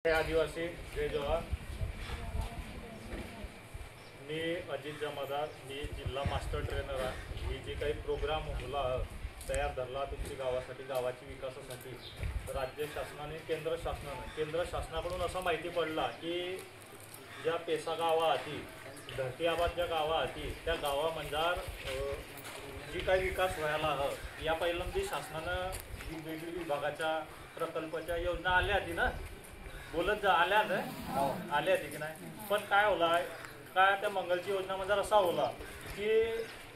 आदिवासी जय जवाहर. मी अजित जमादार. मी जिल्हा master trainer आहे. ही जी काही प्रोग्राम होला तयार धरला तुमची गावासाठी, गावाची विकासासाठी राज्य शासनाने केंद्र शासनाकडून असं माहिती पडला की ज्या पेसा गावा आती धरती आबाद ज्या गावा आती त्या गावामंजार जी काही विकास व्हायला हवं या पहिल्यांदा शासनानं वेगवेगळ्या विभागाच्या प्रकल्पाच्या योजना आल्या होती ना, बोलत जा आल्या होती की नाही. पण काय होला काय त्या मंगलची योजनामध्ये असा होला की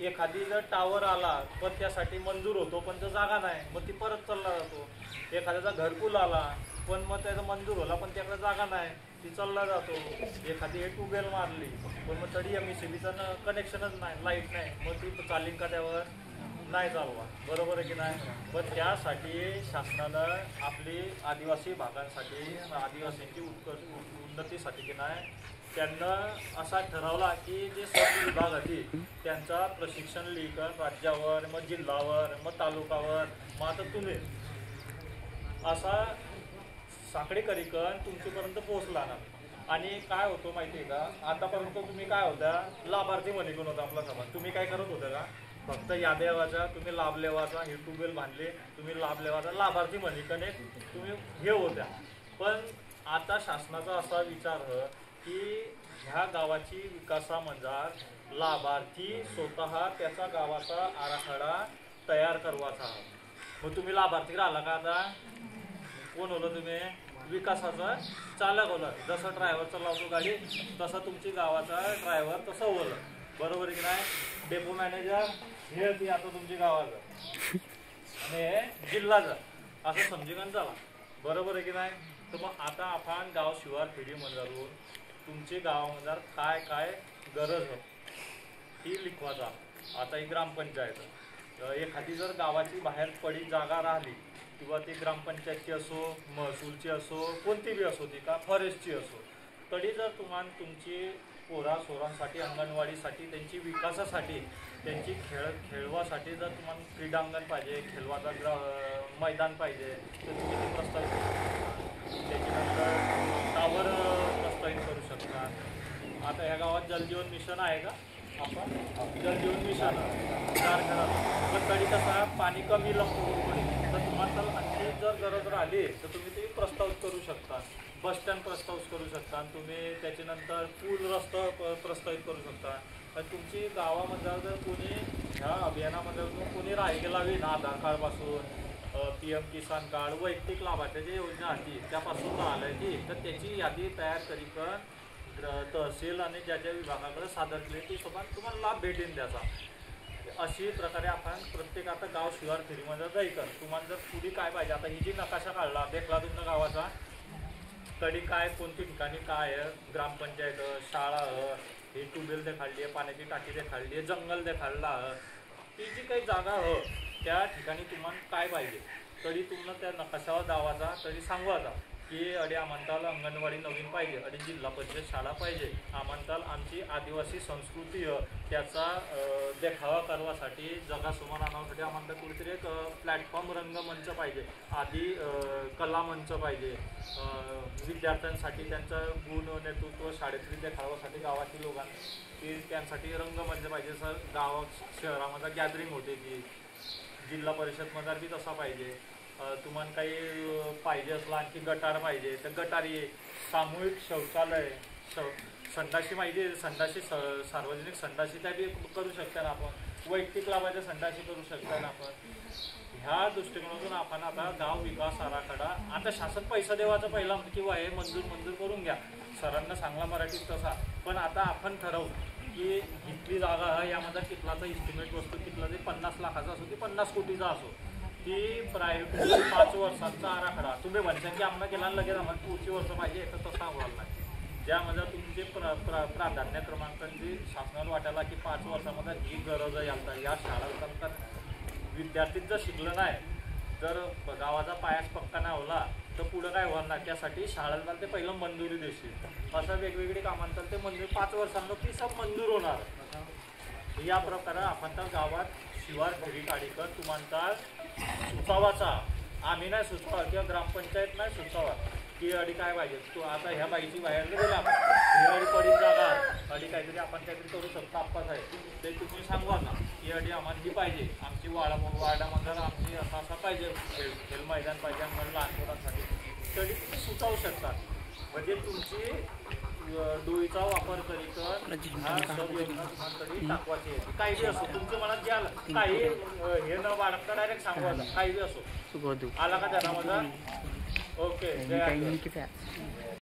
एखादी जर टावर आला पण त्यासाठी मंजूर होतो पण तो जागा नाही, मग ती परत चालला जातो. एखाद्याचा घरकुल आला पण मग त्याचा मंजूर होला पण त्याकडे जागा नाही, ती चालला जातो. एखादी ट्यूबवेल मारली पण मग तरी MSCBचं कनेक्शनच नाही, लाईट नाही, मग ती चालीन का त्यावर नाही चालवा. बरोबर आहे की नाही. पण त्यासाठी शासनानं आपली आदिवासी भागांसाठी आदिवासींची उन्नतीसाठी की नाही त्यांना असा ठरवला की जे सर्व विभाग आहेत त्यांचा प्रशिक्षण लिहिकन राज्यावर, मग जिल्हावर, मग तालुकावर, मग आता तुम्ही असा साखळी करिकन तुमच्यापर्यंत पोहोचला ना. आणि काय होतं माहिती आहे का, आतापर्यंत तुम्ही काय होता लाभार्थी म्हणून होता आपला समाज. तुम्ही काय करत होता का, फक्त याद लेवाचा, तुम्ही लाभ लेवाचा, हे ट्यूबवेल बांधले तुम्ही लाभ लेवाचा, लाभार्थी म्हणून एक तुम्ही हे होत्या. पण आता शासनाचा असा विचार आहे की ह्या गावाची विकासामंजार लाभार्थी स्वतः त्याचा गावाचा आराखडा तयार करवाचा. मग तुम्ही लाभार्थी राहिला का, आता कोण होलं तुम्ही विकासाचा चालक होता. जसं ड्रायव्हरचा लावतो गाडी तसं तुमची गावाचा ड्रायव्हर तसं होलं. बरोबर की नाही. डेपो मॅनेजर हे ती आता तुमची गावाचं आणि जिल्हाचं असं समजीकन झाला. बरोबर आहे की नाही. तर मग आता आपण गाव शिवार पिढीमध्ये तुमची गावामध्ये काय काय गरज ही लिखवाचा. आता ही ग्रामपंचायत एखादी जर गावाची बाहेर पडी जागा राहिली किंवा ती ग्रामपंचायतची असो, महसूलची असो, कोणती बी असो, ती का फॉरेस्टची असो, तरी जर तुम्हाला तुमची पोरासोरांसाठी अंगणवाडीसाठी त्यांची विकासासाठी त्यांची खेळवासाठी जर तुम्हाला क्रीडांगण पाहिजे, खेळवाचा मैदान पाहिजे तर तुम्ही ते प्रस्तावित त्याच्यानंतर टावर प्रस्तावित करू शकता. आता ह्या गावात जलजीवन मिशन आहे का, आपण जलजीवन मिशन 4 घरात पण तरी कसा पाणी कमी लागतो तर तुम्हाला आणखी जर गरज राहिली तर तुम्ही ते प्रस्तावित करू शकता. बस स्टँड प्रस्तावित करू शकता. तुम्ही त्याच्यानंतर पूल रस्ता प्रस्तावित करू शकता. तुमची गावामध्ये जर कोणी ह्या अभियानामध्ये कोणी राहिलेला हवी ना, आधार कार्डपासून PM किसान कार्ड, वैयक्तिक लाभाच्या जी योजना होती त्यापासून आलं की तर त्याची यादी तयार करीन तहसील आणि ज्या ज्या विभागाकडे सादर केली ती सोबत तुम्हाला लाभ भेटेन त्याचा. अशी प्रकारे आपण प्रत्येक आता गाव शिवार फेरीमध्ये जायकर तुम्हाला जर पुढे काय पाहिजे. आता ही जी नकाशा काढला देखला तुमच्या गावाचा तरी काय कोणती ठिकाणी काय आहे, ग्रामपंचायत, शाळा, हे ट्यूबवेल देखाडली आहे, पाण्याची टाकी देखाडली आहे, जंगल देखाडला, ती जी काही जागा त्या ठिकाणी तुम्हाला काय पाहिजे तरी तुम्हाला त्या नकाशावर दावाचा तरी सांगवाचा की अडे आम्हाला अंगणवाडी नवीन पाहिजे, अडे जिल्हा परिषद शाळा पाहिजे, आम्हाला आमची आदिवासी संस्कृती त्याचा देखावा करण्यासाठी जगासमोर आणण्यासाठी आम्हाला कुठेतरी एक प्लॅटफॉर्म रंगमंच पाहिजे, आधी कला मंच पाहिजे, विद्यार्थ्यांसाठी त्यांचं गुण नेतृत्व शाळेतली देखाव्यासाठी गावातील लोकांना की त्यांसाठी रंगमंच पाहिजे. सर गावात शहरामध्ये गॅदरिंग होते ती जिल्हा परिषदमध्ये बी तसा पाहिजे. तुम्हाला काही पाहिजे असला आणखी गटार पाहिजे तर गटारी, सामूहिक शौचालय, संडाशी पाहिजे, संडाशी सार्वजनिक संडाशी त्या बी करू शकता ना आपण, वैयक्तिक लाभाच्या संडाशी करू शकता ना आपण. ह्या दृष्टिकोनातून आपण आता गाव विकास आराखडा आता शासन पैसा देवाचा पहिला किंवा हे मंजूर करून घ्या सरांना सांगला मराठीत तसा. पण आता आपण ठरवू की इथली जागा आहे यामध्ये कितलाचा इस्टिमेट वस्तू कितला ते 50 लाखाचा असो की 50 कोटीचा असो ती प्रायोरिटी 5 वर्षांचा आराखडा तुम्ही म्हणता की आम्हाला केला लगेच आम्हाला पुढची वर्ष पाहिजे तर तसा व्हायला नाही. ज्यामध्ये तुमचे प्राधान्य क्रमांकांची शासनाला वाटायला की 5 वर्षामध्ये ही गरज आहे आता या शाळा विद्यार्थी जर शिकलं नाही जर गावाचा पायाच पक्का नाही होला तर पुढं काय होणार नाही. त्यासाठी शाळेला ते पहिलं मंजुरी देशील असं वेगवेगळी कामांतर ते मंजूर 5 वर्षांना ती सब मंजूर होणार. या प्रकारे आपण तर गावात शिवार फेरी काढीकर तुम्हाला सुचावाचा आम्ही नाही सुचवा किंवा ग्रामपंचायत नाही सुचवा की अडी काय पाहिजे तू आता ह्या बाईची बाहेर गेला ही अडी पडीत जागा अडी काहीतरी आपण काहीतरी करू शकतो आप्पाच आहे ते तुम्ही सांगू ना ही अडी आम्हाला ही पाहिजे आमची वाडामध्ये आमची असा पाहिजे खेळ मैदान पाहिजे आम्हाला लहान मुलांसाठी तरी तुम्ही सुचवू शकता म्हणजे तुमची डोईचा वापर करीत ह्या सब योजना तुम्हाला टाकवायची आहे काही बी असो तुमच्या मनात जे आलं काही हे न बाळगता डायरेक्ट सांगू काही बी असो आला का त्याला माझा ओके